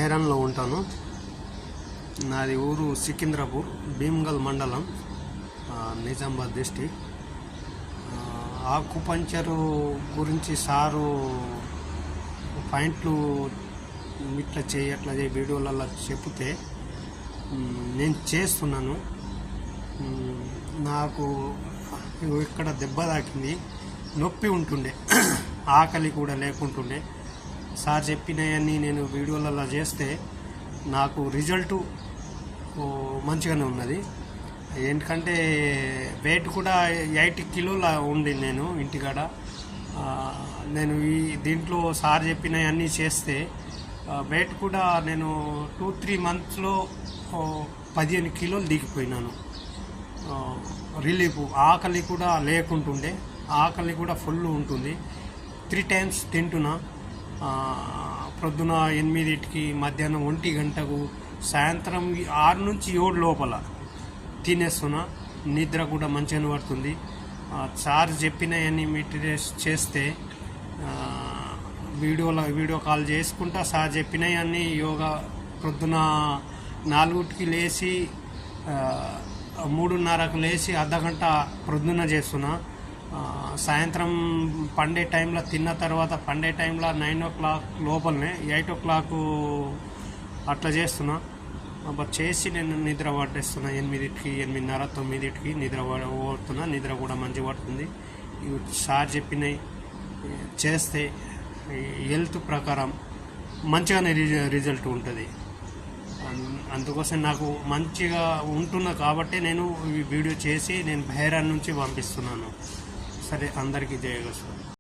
బైరాన్లో ఉంటాను. నాది ఊరు సికింద్రాపూర్, భీమ్గల్ మండలం, నిజామాబాద్ డిస్టిక్. ఆకుపంచరు గురించి సారు పాయింట్లు ఇట్లా చేయి అట్లా చేయి వీడియోలలో చెప్తే నేను చేస్తున్నాను. నాకు ఇక్కడ దెబ్బ తాకింది, నొప్పి ఉంటుండే, ఆకలి కూడా లేకుంటుండే. సార్ చెప్పినవన్నీ నేను వీడియోలలో చేస్తే నాకు రిజల్ట్ మంచిగానే ఉన్నది. ఎందుకంటే వెయిట్ కూడా 80 కిలోల ఉండి నేను ఇంటికాడ. నేను దీంట్లో సార్ చెప్పినవన్నీ చేస్తే వెయిట్ కూడా నేను 2-3 మంత్స్లో 15 కిలోలు దిగిపోయినాను. రిలీఫ్, ఆకలి కూడా లేకుంటుండే, ఆకలి కూడా ఫుల్ ఉంటుంది. 3 టైమ్స్ తింటున్నా. ప్రొద్దున 8కి, మధ్యాహ్నం 1 గంటకు, సాయంత్రం 6 నుంచి 7 లోపల తినేస్తున్నా. నిద్ర కూడా మంచిగానే పడుతుంది. సార్ చెప్పినవన్నీ మెటీరియల్స్ చేస్తే వీడియో కాల్ చేసుకుంటా సార్ చెప్పినవన్నీ యోగా ప్రొద్దున 4కి లేచి 3:30కు లేచి అర్ధగంట ప్రొద్దున చేస్తున్నా. సాయంత్రం పండే టైంలో తిన్న తర్వాత పండే టైంలో 9 o'clock లోపలనే 8 o'clock అట్లా చేస్తున్నా. బట్ చేసి నేను నిద్ర పట్టేస్తున్నా. 8కి, 8:30, 9కి నిద్ర పడుతున్నా. నిద్ర కూడా మంచిగా పడుతుంది. సార్ చెప్పినవి చేస్తే హెల్త్ ప్రకారం మంచిగానే రిజల్ట్ ఉంటుంది. అందుకోసం నాకు మంచిగా ఉంటున్నా కాబట్టి నేను ఈ వీడియో చేసి నేను బైరాన్ నుంచి పంపిస్తున్నాను. సరే, అందరికీ జయగోసు.